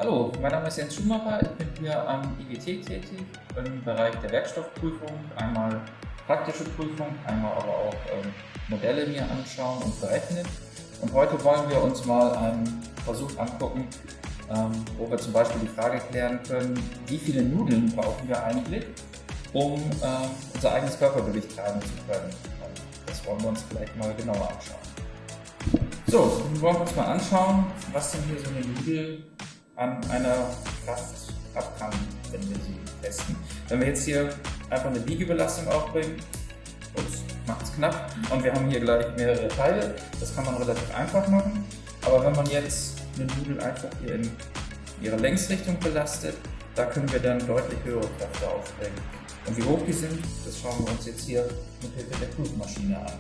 Hallo, mein Name ist Jens Schumacher. Ich bin hier am IGT tätig im Bereich der Werkstoffprüfung. Einmal praktische Prüfung, einmal aber auch Modelle mir anschauen und berechnen. Und heute wollen wir uns mal einen Versuch angucken, wo wir zum Beispiel die Frage klären können, wie viele Nudeln brauchen wir eigentlich, um unser eigenes Körpergewicht tragen zu können. Das wollen wir uns gleich mal genauer anschauen. So, nun wollen wir uns mal anschauen, was denn hier so eine Nudel an einer Kraft ab kann, wenn wir sie testen. Wenn wir jetzt hier einfach eine Biegebelastung aufbringen, macht es knapp, und wir haben hier gleich mehrere Teile, das kann man relativ einfach machen. Aber wenn man jetzt eine Nudel einfach hier in ihre Längsrichtung belastet, da können wir dann deutlich höhere Kräfte aufbringen. Und wie hoch die sind, das schauen wir uns jetzt hier mit Hilfe der Prüfmaschine an.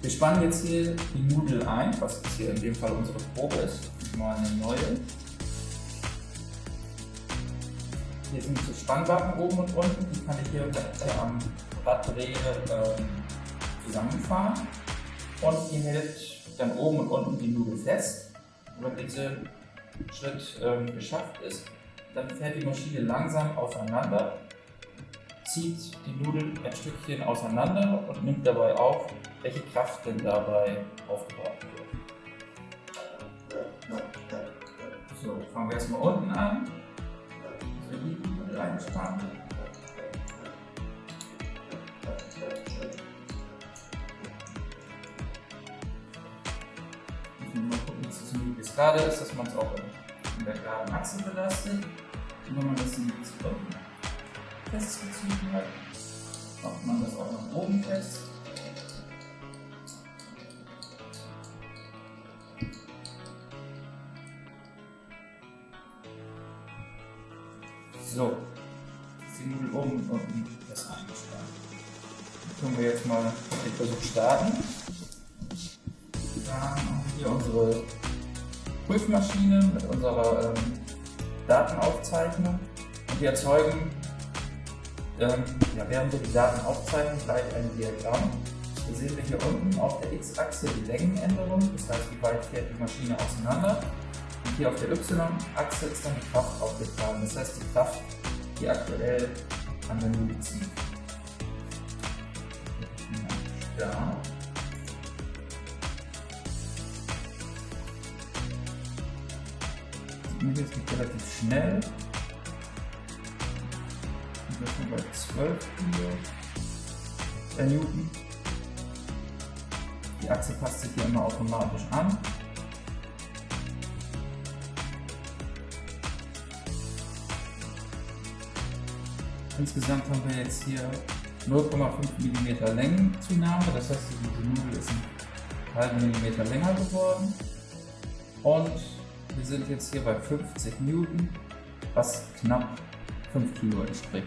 Wir spannen jetzt hier die Nudel ein, was jetzt hier in dem Fall unsere Probe ist. Mal eine neue. Hier sind so Spannbacken oben und unten, die kann ich hier am Raddreh zusammenfahren. Und die hält dann oben und unten die Nudel fest. Und wenn dieser Schritt geschafft ist, dann fährt die Maschine langsam auseinander, zieht die Nudel ein Stückchen auseinander und nimmt dabei auf, welche Kraft denn dabei aufgebaut wird. So, fangen wir erstmal unten an. So, die Nudel einspannen. Mal gucken, dass es möglichst gerade ist, dass man es auch in der geraden Achse belastet. Und wenn man das jetzt unten festgezogen hat, macht man das auch nach oben fest. So, die Nudel oben und unten fest eingespannt. Dann können wir jetzt mal den Versuch starten. Dann haben wir hier unsere Prüfmaschine mit unserer Datenaufzeichnung, und wir erzeugen, während wir die Daten aufzeichnen, gleich ein Diagramm. Hier sehen wir hier unten auf der X-Achse die Längenänderung, das heißt, wie weit fährt die Maschine auseinander. Und hier auf der Y-Achse ist dann die Kraft aufgetragen, das heißt die Kraft, die aktuell an der Nudel zieht. Ja. Jetzt geht relativ schnell. Wir sind bei 12 Newton. Die Achse passt sich hier immer automatisch an. Insgesamt haben wir jetzt hier 0,5 mm Längenzunahme, das heißt, diese Nudel ist einen halben Millimeter länger geworden. Und wir sind jetzt hier bei 50 Newton, was knapp 5 Kilo entspricht.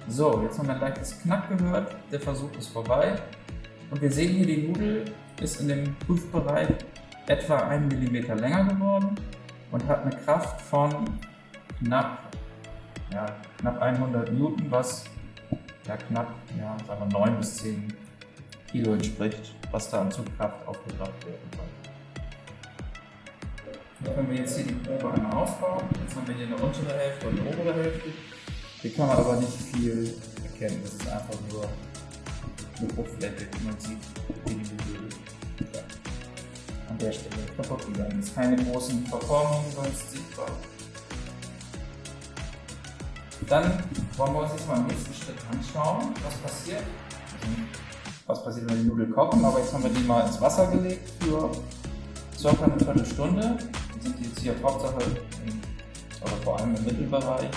So, jetzt haben wir gleich das Knack gehört, der Versuch ist vorbei. Und wir sehen hier, die Nudel ist in dem Prüfbereich etwa 1 mm länger geworden und hat eine Kraft von knapp 100 Newton, was sagen wir 9 bis 10 Kilo entspricht, was da an Zugkraft aufgebracht werden kann. Dann können wir jetzt hier die Probe einmal ausbauen. Jetzt haben wir hier eine untere Hälfte und eine obere Hälfte. Hier kann man aber nicht viel erkennen, das ist einfach nur eine Bruchfläche, die man sieht, wie die Nudel an der Stelle kaputt gegangen ist. Keine großen Verformungen sonst sichtbar. Dann wollen wir uns jetzt mal im nächsten Schritt anschauen, was passiert. Was passiert, wenn die Nudeln kochen, aber jetzt haben wir die mal ins Wasser gelegt für ca. eine Viertelstunde. Wir sind jetzt hier Hauptsache vor allem im Mittelbereich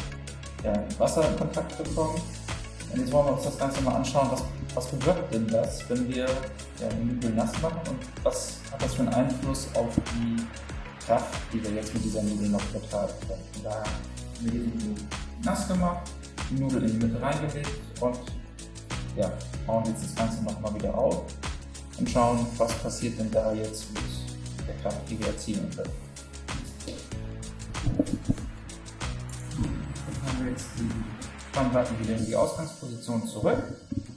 mit Wasser in Kontakt bekommen. Und jetzt wollen wir uns das Ganze mal anschauen, was bewirkt denn das, wenn wir die Nudel nass machen, und was hat das für einen Einfluss auf die Kraft, die wir jetzt mit dieser Nudel noch übertragen können. Da haben wir die Nudel nass gemacht, die Nudel in die Mitte reingelegt und bauen jetzt das Ganze nochmal wieder auf und schauen, was passiert denn da jetzt mit der Kraft, die wir erzielen können. Dann haben wir jetzt die Spannplatten wieder in die Ausgangsposition zurück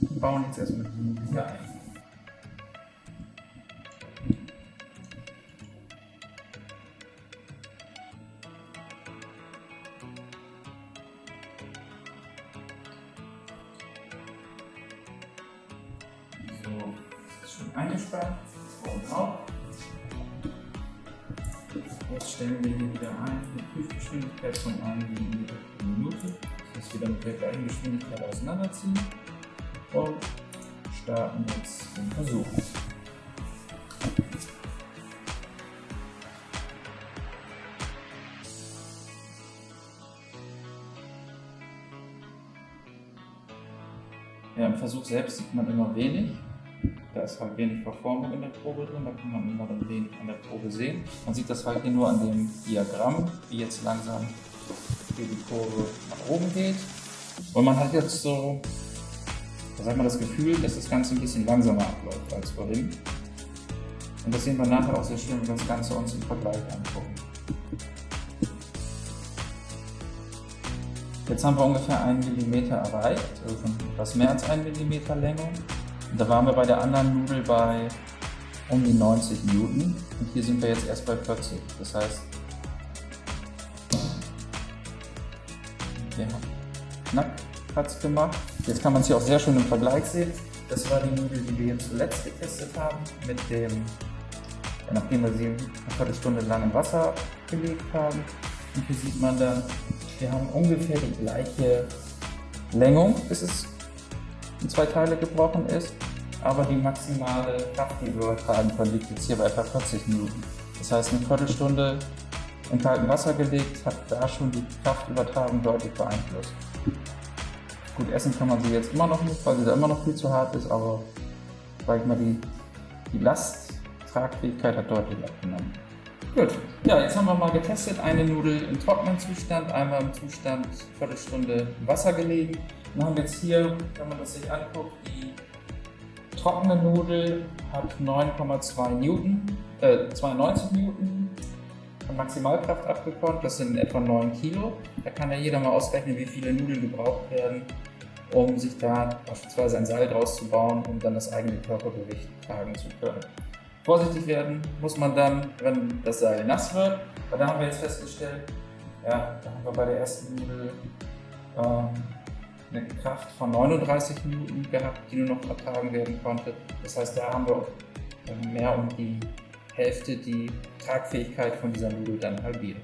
und bauen jetzt erstmal die Nudel hier ein. So, das ist schon eingespannt, und auch. Jetzt stellen wir hier wieder ein, die Prüfgeschwindigkeit von 1 Millimeter pro Minute. Das heißt, wieder mit der gleichen Geschwindigkeit auseinanderziehen und starten jetzt den Versuch. Ja, im Versuch selbst sieht man immer wenig. Da ist halt wenig Verformung in der Probe drin, da kann man immer dann wenig an der Probe sehen. Man sieht das halt hier nur an dem Diagramm, wie jetzt langsam hier die Kurve nach oben geht. Und man hat jetzt so, da sagt man das Gefühl, dass das Ganze ein bisschen langsamer abläuft als vorhin. Und das sehen wir nachher auch sehr schön, wenn wir das Ganze uns im Vergleich angucken. Jetzt haben wir ungefähr 1 mm erreicht, also schon etwas mehr als 1 mm Länge. Und da waren wir bei der anderen Nudel bei um die 90 Newton und hier sind wir jetzt erst bei 40. Das heißt, wir haben Knackplatz gemacht. Jetzt kann man es hier auch sehr schön im Vergleich sehen. Das war die Nudel, die wir jetzt zuletzt getestet haben, mit dem, nachdem wir sie eine Viertelstunde lang im Wasser gelegt haben. Und hier sieht man dann, wir haben ungefähr die gleiche Längung, bis es in 2 Teile gebrochen ist, aber die maximale Kraft, die wir übertragen können, liegt jetzt hier bei etwa 40 Minuten. Das heißt, eine Viertelstunde in kaltem Wasser gelegt, hat da schon die Kraftübertragung deutlich beeinflusst. Gut, essen kann man sie jetzt immer noch nicht, weil sie da immer noch viel zu hart ist, aber sag ich mal, die Lasttragfähigkeit hat deutlich abgenommen. Gut, ja, jetzt haben wir mal getestet, eine Nudel im trockenen Zustand, einmal im Zustand Viertelstunde im Wasser gelegen. Dann haben wir jetzt hier, wenn man das sich anguckt, die trockene Nudel hat 9,2 Newton, 92 Newton an Maximalkraft abgekommen, das sind etwa 9 Kilo. Da kann ja jeder mal ausrechnen, wie viele Nudeln gebraucht werden, um sich da beispielsweise ein Seil draus zu bauen, um dann das eigene Körpergewicht tragen zu können. Vorsichtig werden muss man dann, wenn das Seil nass wird, weil da haben wir jetzt festgestellt, ja, da haben wir bei der ersten Nudel eine Kraft von 39 Newton gehabt, die nur noch ertragen werden konnte. Das heißt, da haben wir mehr um die Hälfte die Tragfähigkeit von dieser Nudel dann halbiert.